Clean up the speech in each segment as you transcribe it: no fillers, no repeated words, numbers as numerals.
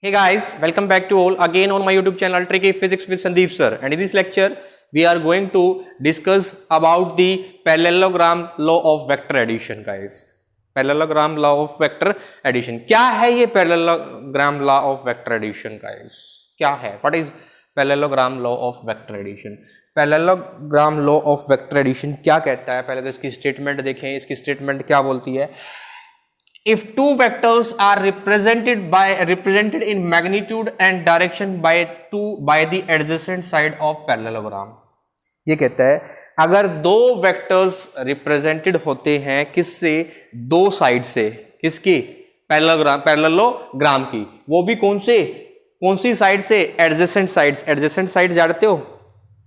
Hey guys, welcome back to all again on my YouTube channel Tricky Physics with Sandeep sir. And in this lecture, we are going to discuss about the parallelogram law of vector addition, guys. Parallelogram law of vector addition. क्या है ये parallelogram law of vector addition, guys? क्या है? What is parallelogram law of vector addition? Parallelogram law of vector addition क्या कहता है? पहले तो इसकी स्टेटमेंट देखें. इसकी स्टेटमेंट क्या बोलती है? If two vectors are represented in magnitude and direction by the adjacent side of parallelogram, ये कहता है अगर दो वेक्टर्स रिप्रेजेंटेड होते हैं किससे, दो साइड से, किसकी, पैरेललोग्राम की, वो भी कौन सी साइड से, एडजेसेंट साइड्स. एडजेसेंट साइड जानते हो,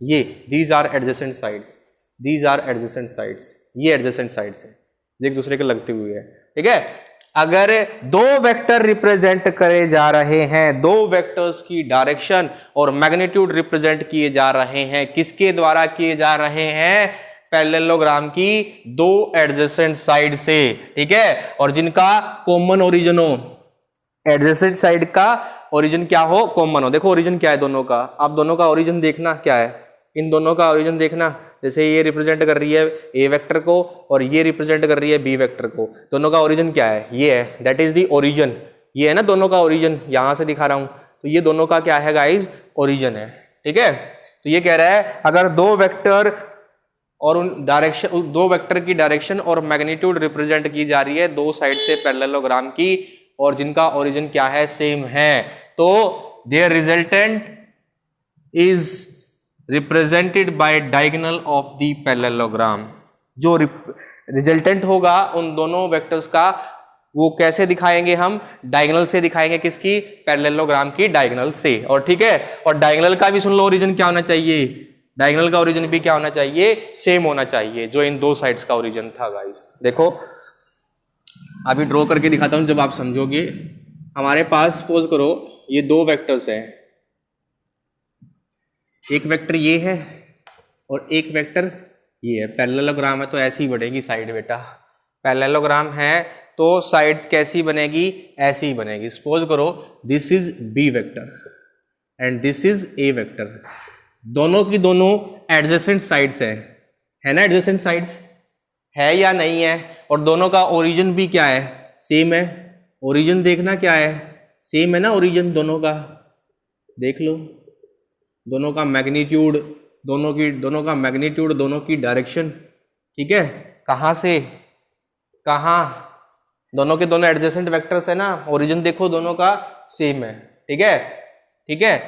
ये these are adjacent sides, these are adjacent sides, ये एडजेसेंट साइड्स है, एक दूसरे के लगते हुए है. ठीक है, अगर दो वेक्टर रिप्रेजेंट करे जा रहे हैं, दो वेक्टर्स की डायरेक्शन और मैग्नीट्यूड रिप्रेजेंट किए जा रहे हैं, किसके द्वारा किए जा रहे हैं, पैरेललोग्राम की दो एडजेसेंट साइड से. ठीक है, और जिनका कॉमन ओरिजिन हो, एडजेसेंट साइड का ओरिजिन क्या हो, कॉमन हो. देखो ओरिजिन क्या है दोनों का, आप दोनों का ओरिजिन देखना क्या है, इन दोनों का ओरिजिन देखना. जैसे ये रिप्रेजेंट कर रही है ए वेक्टर को और ये रिप्रेजेंट कर रही है बी वेक्टर को, दोनों का ओरिजिन क्या है, ये है, दैट इज द ओरिजिन. ये है ना दोनों का ओरिजिन, यहां से दिखा रहा हूं, तो ये दोनों का क्या है गाइज, ओरिजिन है. ठीक है, तो ये कह रहा है अगर दो वेक्टर और उन डायरेक्शन, दो वेक्टर की डायरेक्शन और मैग्नीट्यूड रिप्रेजेंट की जा रही है दो साइड से पैरेललोग्राम की, और जिनका ओरिजिन क्या है, सेम है, तो there resultant is represented by diagonal of the parallelogram. जो रिजल्टेंट होगा उन दोनों वेक्टर्स का, वो कैसे दिखाएंगे हम, डायगोनल से दिखाएंगे, किसकी, पैरेललोग्राम की डायगोनल से. और ठीक है, और डायगोनल का भी सुन लो ओरिजिन क्या होना चाहिए, डायगोनल का ओरिजिन भी क्या होना चाहिए, सेम होना चाहिए जो इन दो साइड्स का ओरिजिन था. गाइस देखो अभी ड्रॉ करके दिखाता हूं, जब आप समझोगे. हमारे पास सपोज करो ये दो वेक्टर्स हैं, एक वेक्टर ये है और एक वेक्टर ये है. पैरेललोग्राम है तो ऐसी ही बनेगी साइड बेटा, पैरेललोग्राम है तो साइड्स कैसी बनेगी, ऐसी ही बनेगी. सपोज करो this is B vector and this is A vector, दोनों की दोनों एडजेसेंट साइड्स है ना, एडजेसेंट साइड्स है या नहीं है, और दोनों का ओरिजिन भी क्या है, सेम है. ओरिजिन देखना क्या है, सेम है ना ओरिजिन दोनों का, देख लो दोनों का मैग्नीट्यूड, दोनों का मैग्नीट्यूड, दोनों की डायरेक्शन. ठीक है, कहाँ से कहाँ, दोनों के दोनों एडजेसेंट वेक्टर्स है ना, ओरिजिन देखो दोनों का सेम है. ठीक है, ठीक है.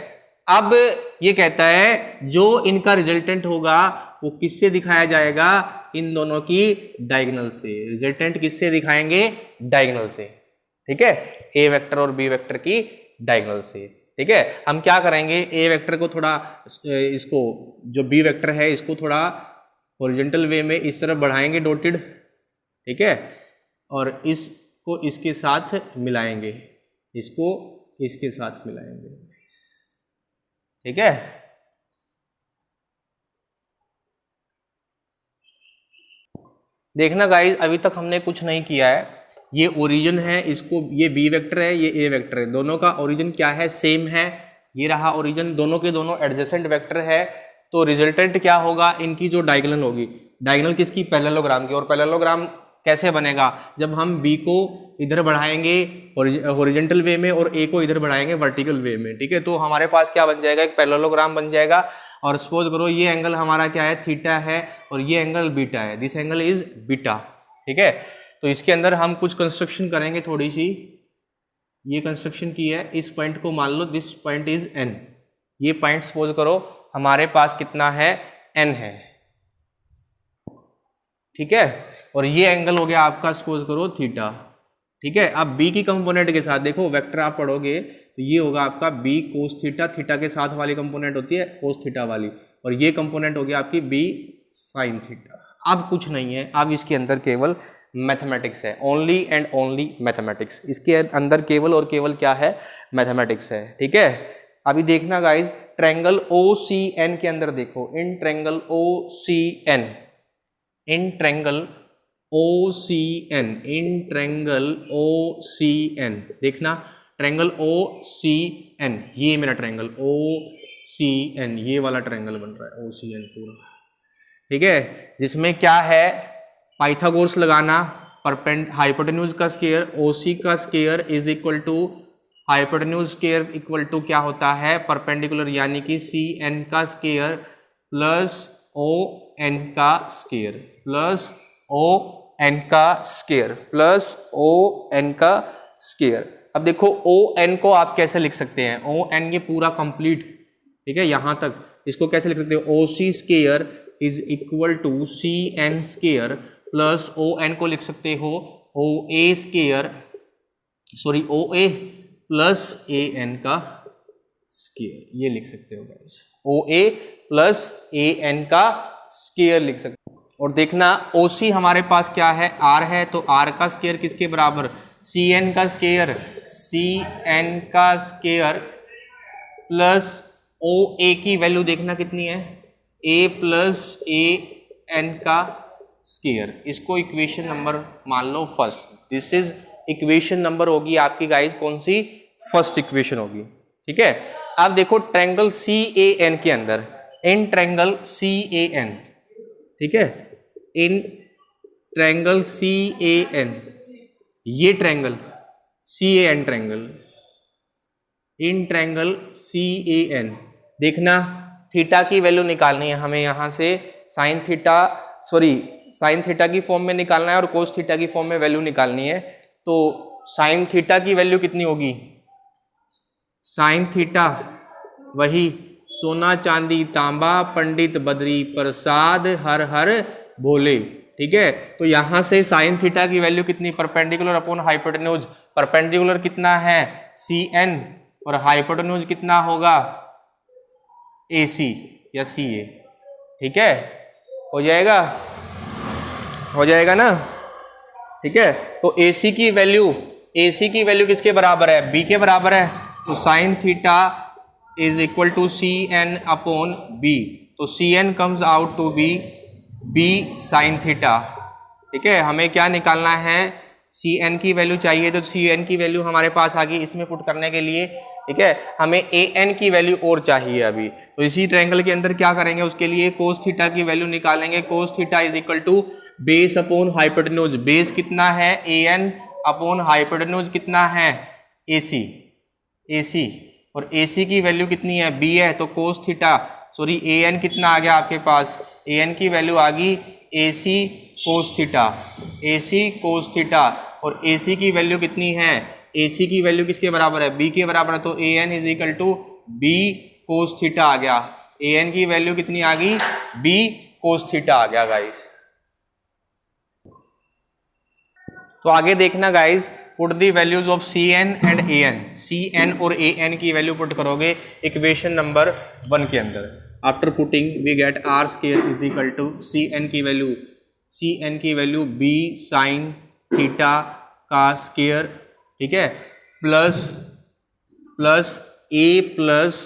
अब ये कहता है जो इनका रिजल्टेंट होगा वो किससे दिखाया जाएगा, इन दोनों की डायगोनल से. रिजल्टेंट किससे दिखाएंगे, डायगोनल से. ठीक है, ए वेक्टर और बी वेक्टर की डायगोनल से. ठीक है, हम क्या करेंगे, ए वेक्टर को थोड़ा, इसको जो बी वेक्टर है इसको थोड़ा हॉरिजॉन्टल वे में इस तरफ बढ़ाएंगे डॉटेड. ठीक है, और इसको इसके साथ मिलाएंगे, इसको इसके साथ मिलाएंगे. ठीक है, देखना गाइस अभी तक हमने कुछ नहीं किया है. ये ओरिजिन है, इसको, ये बी वेक्टर है, ये ए वेक्टर है, दोनों का ओरिजिन क्या है, सेम है. ये रहा ओरिजिन, दोनों के दोनों एडजेसेंट वेक्टर है, तो रिजल्टेंट क्या होगा, इनकी जो डायगोनल होगी, डायगोनल किसकी, पैरेललोग्राम की. और पैरेललोग्राम कैसे बनेगा, जब हम बी को इधर बढ़ाएंगे हॉरिजॉन्टल वे में और ए को इधर बढ़ाएंगे वर्टिकल वे में. ठीक है, तो हमारे पास क्या बन जाएगा, एक पैरेललोग्राम बन जाएगा. और सपोज करो ये एंगल हमारा क्या है, थीटा है, और ये एंगल बीटा है, दिस एंगल इज बीटा. ठीक है, तो इसके अंदर हम कुछ कंस्ट्रक्शन करेंगे थोड़ी सी. ये कंस्ट्रक्शन की है, इस पॉइंट को मान लो दिस पॉइंट इज एन. ये पॉइंट सपोज करो हमारे पास कितना है, एन है. ठीक है, और ये एंगल हो गया आपका सपोज करो थीटा. ठीक है, अब बी की कंपोनेंट के साथ देखो, वेक्टर आप पढ़ोगे तो ये होगा आपका बी कोस थीटा, थीटा के साथ वाली कंपोनेंट होती है कोस थीटा वाली, और ये कंपोनेंट हो गया आपकी बी साइन थीटा. अब कुछ नहीं है, अब इसके अंदर केवल मैथमेटिक्स है, ओनली एंड ओनली मैथमेटिक्स. इसके अंदर केवल और केवल क्या है, मैथमेटिक्स है. ठीक है, अभी देखना गाइज, ट्रायंगल OCN के अंदर देखो, in triangle OCN, in triangle OCN, in triangle OCN देखना, ट्रायंगल ओ सी एन, ये मेरा ट्रायंगल ओ सी एन, ये वाला ट्रायंगल बन रहा है ओ सी एन पूरा, ठीक है, जिसमें क्या है पाइथागोरस लगाना, हाइपोटेन्यूज का स्क्वायर ओ सी का square is equal to hypotenuse square equal to क्या होता है परपेंडिकुलर, यानी कि सी एन का स्क्वायर प्लस ओ एन का स्क्वायर प्लस ओ एन का स्क्वायर प्लस ओ एन का स्क्वायर। अब देखो ओ एन को आप कैसे लिख सकते हैं, ओ एन ये पूरा कंप्लीट, ठीक है, यहां तक इसको कैसे लिख सकते हो, O C square is equal to C N square plus O N को लिख सकते हो O A square, sorry O A plus A N का स्क्वायर, ये लिख सकते हो guys, O A plus A N का स्क्वायर लिख सकते हो। और देखना ओ सी हमारे पास क्या है आर है, तो आर का स्क्वायर किसके बराबर, सी एन का स्क्वायर, सी एन का स्क्वायर प्लस ओ ए की वैल्यू देखना कितनी है, ए प्लस ए एन का स्क्वायर, इसको इक्वेशन नंबर मान लो first, this is equation number होगी आपकी गाइस कौन सी, फर्स्ट इक्वेशन होगी, ठीक है। अब देखो ट्रायंगल सी ए एन के अंदर, इन ट्रायंगल सी ए एन, ठीक है, in triangle C A N, ये triangle C A N triangle, in triangle C A N देखना थीटा की वैल्यू निकालनी है हमें, यहां से sine theta, sorry sine theta की फॉर्म में निकालना है और कोस थीटा की फॉर्म में वैल्यू निकालनी है। तो साइन थीटा की वैल्यू कितनी होगी, साइन थीटा वही सोना चांदी तांबा पंडित बद्री प्रसाद हर हर बोले, ठीक है। तो यहां से साइन थीटा की वैल्यू कितनी, परपेंडिकुलर अपॉन हाइपोटेन्यूज, परपेंडिकुलर कितना है सी एन और हाइपोटेन्यूज कितना होगा ए सी या सी ए, ठीक है, हो जाएगा, हो जाएगा ना, ठीक है। तो ए सी की वैल्यू, ए सी की वैल्यू किसके बराबर है, बी के बराबर है, तो sine theta is equal to C N upon B, तो C N comes out to be B sine theta, ठीक है। हमें क्या निकालना है, सी एन की वैल्यू चाहिए, तो सी एन की वैल्यू हमारे पास आ गई इसमें पुट करने के लिए, ठीक है। हमें ए एन की वैल्यू और चाहिए अभी, तो इसी ट्रायंगल के अंदर क्या करेंगे, उसके लिए कोस थीटा की वैल्यू निकालेंगे, cos theta is equal to base upon hypotenuse, base कितना है ए एन अपॉन हाइपोटेन्यूज कितना है ए सी, ए सी, और ए सी की वैल्यू कितनी है बी है, तो cos theta, sorry A N कितना आ गया आपके पास, ए एन की वैल्यू आ गई ए सी कोस थीटा, ए सी कोस थीटा, और ए सी की वैल्यू कितनी है, ए सी की वैल्यू किसके बराबर है, बी के बराबर है, तो A N is equal to B cos theta आ गया, ए एन की वैल्यू कितनी आ गई, बी कोस थीटा आ गया गाइस। तो आगे देखना guys, put the values of C N and A N, C N और ए एन की वैल्यू पुट करोगे इक्वेशन नंबर 1 के अंदर, after putting we get R square is equal to C N की वैल्यू, सी एन की value B sine theta का square, ठीक है, प्लस प्लस ए प्लस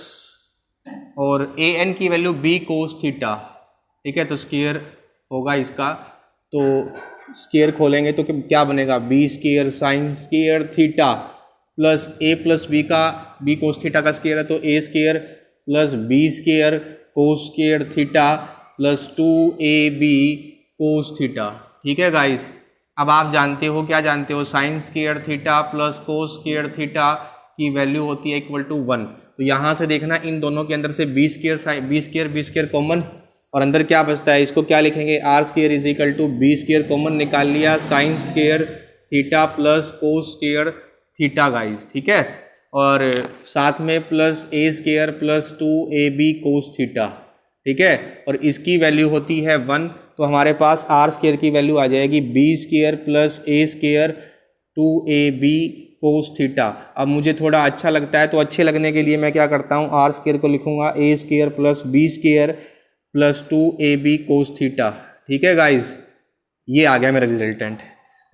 और ए एन की वैल्यू बी कोस थीटा, ठीक है। तो स्क्वायर होगा इसका, तो स्क्वायर खोलेंगे तो क्या बनेगा, B square sine square theta plus A plus B का बी कोस थीटा का स्क्वायर है, तो A square plus B square cos square theta plus 2ab cos theta, ठीक है गाइस। अब आप जानते हो, क्या जानते हो, sign square theta plus cos square theta की वैल्यू होती है इक्वल टू 1। तो यहाँ से देखना इन दोनों के अंदर से बी स्क्वायर कॉमन, और अंदर क्या बचता है, इसको क्या लिखेंगे, R square is equal to B square common निकाल लिया, sine square theta plus cos square theta guys, ठीक है, और साथ में प्लस A square plus 2ab cos theta, ठीक है, और इसकी वैल्यू होती है 1। तो हमारे पास आर स्क्वायर की वैल्यू आ जाएगी B square plus A square 2ab cos theta. अब मुझे थोड़ा अच्छा लगता है, तो अच्छे लगने के लिए मैं क्या करता हूँ, आर स्क्वायर को लिखूंगा A square plus B square plus 2ab cos theta, ठीक है गाइज, ये आ गया मेरा रिजल्टेंट।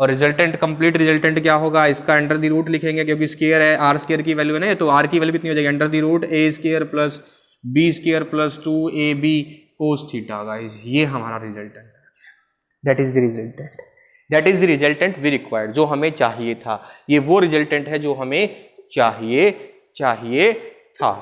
और रिजल्टेंट कंप्लीट रिजल्टेंट क्या होगा, इसका अंडर द रूट लिखेंगे, क्योंकि स्क्वायर है, आर स्क्वायर की वैल्यू है ना, तो आर की वैल्यू कितनी हो जाएगी, under the root A square plus B square plus 2ab cos theta guys, ये हमारा रिजल्टेंट है, that is the resultant, that is the resultant we required, जो हमें चाहिए था। ये वो रिजल्टेंट है जो हमें चाहिए था।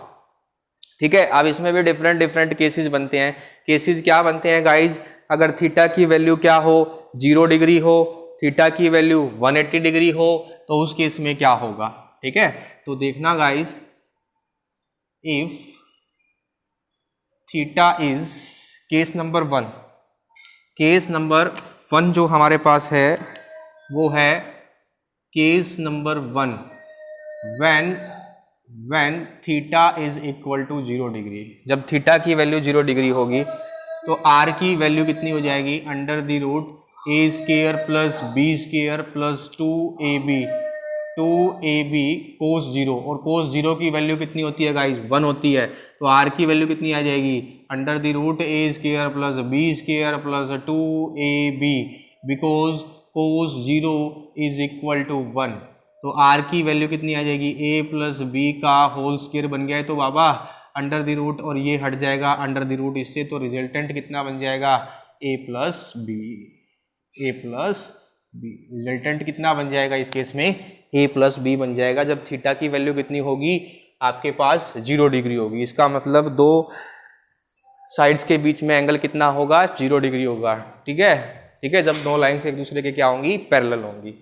ठीक है, अब इसमें भी डिफरेंट डिफरेंट केसेस बनते हैं। केसेस क्या बनते हैं गाइज, अगर थीटा की वैल्यू क्या हो, 0 डिग्री हो, थीटा की वैल्यू 180 डिग्री हो, तो उस केस में क्या होगा। ठीक है, तो देखना guys, if theta is case number 1, case number 1 जो हमारे पास है वो है case number 1 when theta is equal to 0 degree. जब थीटा की वैल्यू 0 डिग्री होगी तो आर की वैल्यू कितनी हो जाएगी, under the root A square plus B square plus 2ab cos 0, और कोस 0 की वैल्यू कितनी होती है गाइज, 1 होती है। तो आर की वैल्यू कितनी आ जाएगी, under the root A square plus B square plus 2ab, because cos 0 is equal to 1। तो आर की वैल्यू कितनी आ जाएगी, ए प्लस बी का होल स्क्वायर बन गया है। तो बाबा अंडर द रूट और ये हट जाएगा अंडर द रूट इससे, तो रिजल्टेंट कितना बन जाएगा, ए प्लस बी रिजल्टेंट कितना बन जाएगा इस केस में, ए प्लस बी बन जाएगा। जब थीटा की वैल्यू कितनी होगी आपके पास, 0 डिग्री होगी। इसका मतलब दो साइड्स के बीच में एंगल कितना होगा, 0 डिग्री होगा। ठीक है, जब दो लाइन्स एक दूसरे के क्या होंगी, पैरेलल होंगी।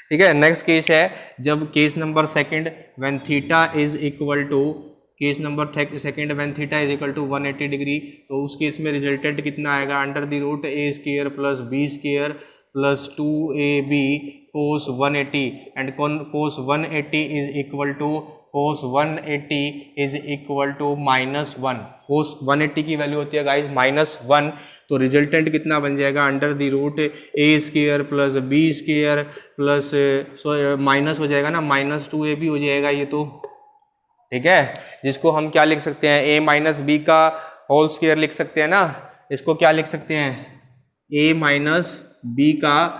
ठीक है, नेक्स्ट केस है जब case number second when theta is equal to, case number second when theta is equal to 180 degree, तो उस केस में रिजल्टेंट कितना आएगा, under the root A square plus B square plus 2ab cos 180, and cos 180 is equal to -1। Cos 180 की value होती है guys -1, तो रिजल्टेंट कितना बन जाएगा, under the root A square plus B square plus minus हो जाएगा ना, -2ab हो जाएगा ये तो। ठीक है, जिसको हम क्या लिख सकते हैं, a माइनस बी का होल स्क्वायर लिख सकते हैं ना, इसको क्या लिख सकते हैं, a माइनस बी का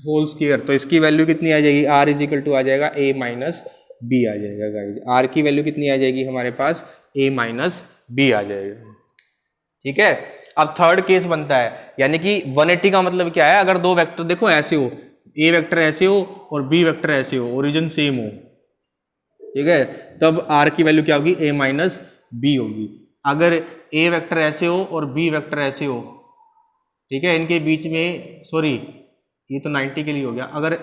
होल स्क्वायर। तो इसकी वैल्यू कितनी आ जाएगी, r इज इक्वल टू आ जाएगा a माइनस बी आ जाएगा गाइज। r की वैल्यू कितनी आ जाएगी हमारे पास, a माइनस बी आ जाएगा। ठीक है, अब थर्ड केस बनता है, यानी कि 180 का मतलब क्या है, अगर दो वेक्टर देखो ऐसे हो, a वेक्टर ऐसे हो और b वेक्टर ऐसे हो, ओरिजिन सेम हो, ठीक है, तब r की वैल्यू क्या होगी, a माइनस बी होगी। अगर a वेक्टर ऐसे हो और b वेक्टर ऐसे हो, ठीक है, इनके बीच में, सॉरी ये तो 90 के लिए हो गया, अगर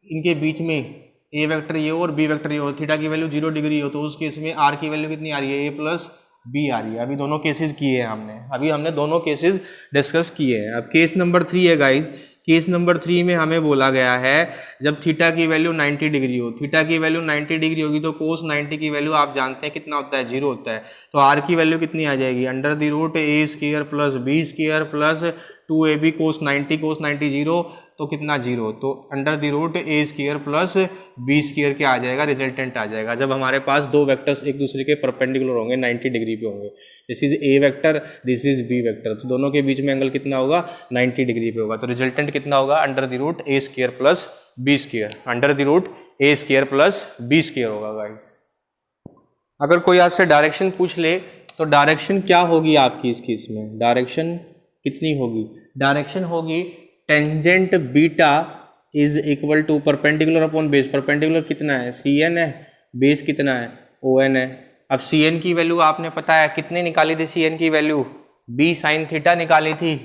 इनके बीच में a वेक्टर ये हो और b वेक्टर ये हो, थीटा की वैल्यू 0 डिग्री हो, तो उस केस में r की वैल्यू कितनी आ रही है, a प्लस बी आ रही है। अभी दोनों केसेस किए हैं हमने दोनों केसेस डिस्कस किए हैं। अब केस नंबर 3 है गाइज। केस नंबर 3 में हमें बोला गया है जब थीटा की वैल्यू 90 डिग्री हो, थीटा की वैल्यू 90 डिग्री होगी तो कोस 90 की वैल्यू आप जानते हैं कितना होता है, 0 होता है। तो आर की वैल्यू कितनी आ जाएगी, under the root A square plus B square plus 2ab cos 90 0, तो कितना 0, तो under the root A square plus B square क्या आ जाएगा, रिजल्टेंट आ जाएगा। जब हमारे पास दो वेक्टर्स एक दूसरे के परपेंडिकुलर होंगे, 90 डिग्री पे होंगे, this is A vector, this is B vector, तो दोनों के बीच में एंगल कितना होगा, 90 डिग्री पे होगा। तो रिजल्टेंट कितना होगा, under the root A square plus B square, under the root A square plus B square होगा गाइस। अगर कोई आपसे डायरेक्शन पूछ ले तो डायरेक्शन क्या होगी आपकी इस केस में, डायरेक्शन कितनी होगी, डायरेक्शन होगी tangent beta is equal to perpendicular upon base. Perpendicular कितना है, cn है, बेस कितना है, on है। अब cn की वैल्यू आपने पता है कितनी निकाली थी, cn की वैल्यू b साइन थीटा निकाली थी,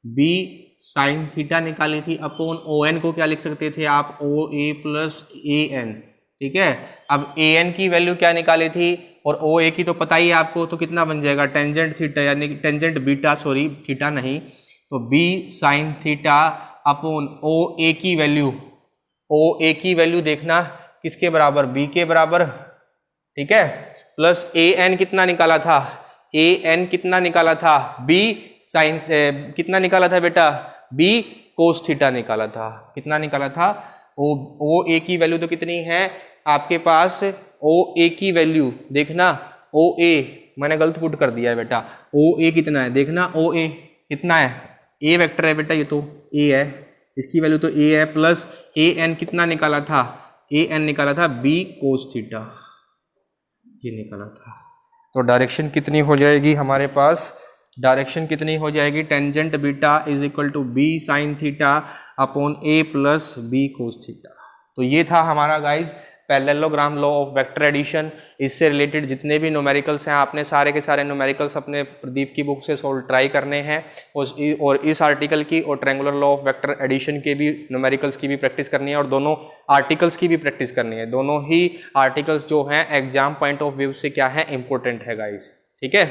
b साइन थीटा निकाली थी, अपॉन on को क्या लिख सकते थे आप, oa प्लस an। ठीक है, अब an की वैल्यू क्या निकाली थी और oa की तो पता ही है आपको, तो कितना बन जाएगा टेंजेंट थीटा, यानी टेंजेंट बीटा, सॉरी थीटा नहीं, तो b sign theta upon oa की वैल्यू, oa की वैल्यू देखना किसके बराबर, b के बराबर। ठीक है, प्लस an कितना निकाला था, an कितना निकाला था, b साइन कितना निकाला था बेटा, b कोस थीटा निकाला था, कितना निकाला था, oa की वैल्यू तो कितनी है आपके पास, oa की वैल्यू देखना, oa मैंने गलत पुट कर दिया है बेटा, oa कितना है देखना, oa कितना है, ए वेक्टर है बेटा, ये तो ए है, इसकी वैल्यू तो ए है, प्लस ए एन कितना निकाला था, ए एन निकाला था बी कोस थीटा, ये निकाला था। तो डायरेक्शन कितनी हो जाएगी हमारे पास, डायरेक्शन कितनी हो जाएगी, tangent beta is equal to B sine theta upon A plus B cos theta. तो ये था हमारा guys parallelogram law of vector addition, इससे रिलेटेड जितने भी न्यूमेरिकल्स हैं आपने सारे के सारे न्यूमेरिकल्स अपने प्रदीप की बुक से सोल्व ट्राई करने हैं, और इस आर्टिकल की और triangular law of vector addition के भी न्यूमेरिकल्स की भी प्रैक्टिस करनी है, और दोनों आर्टिकल्स की भी प्रैक्टिस करनी है। दोनों ही आर्टिकल्स जो हैं एग्जाम पॉइंट ऑफ व्यू से क्या है, इंपॉर्टेंट है गाइस, ठीक है।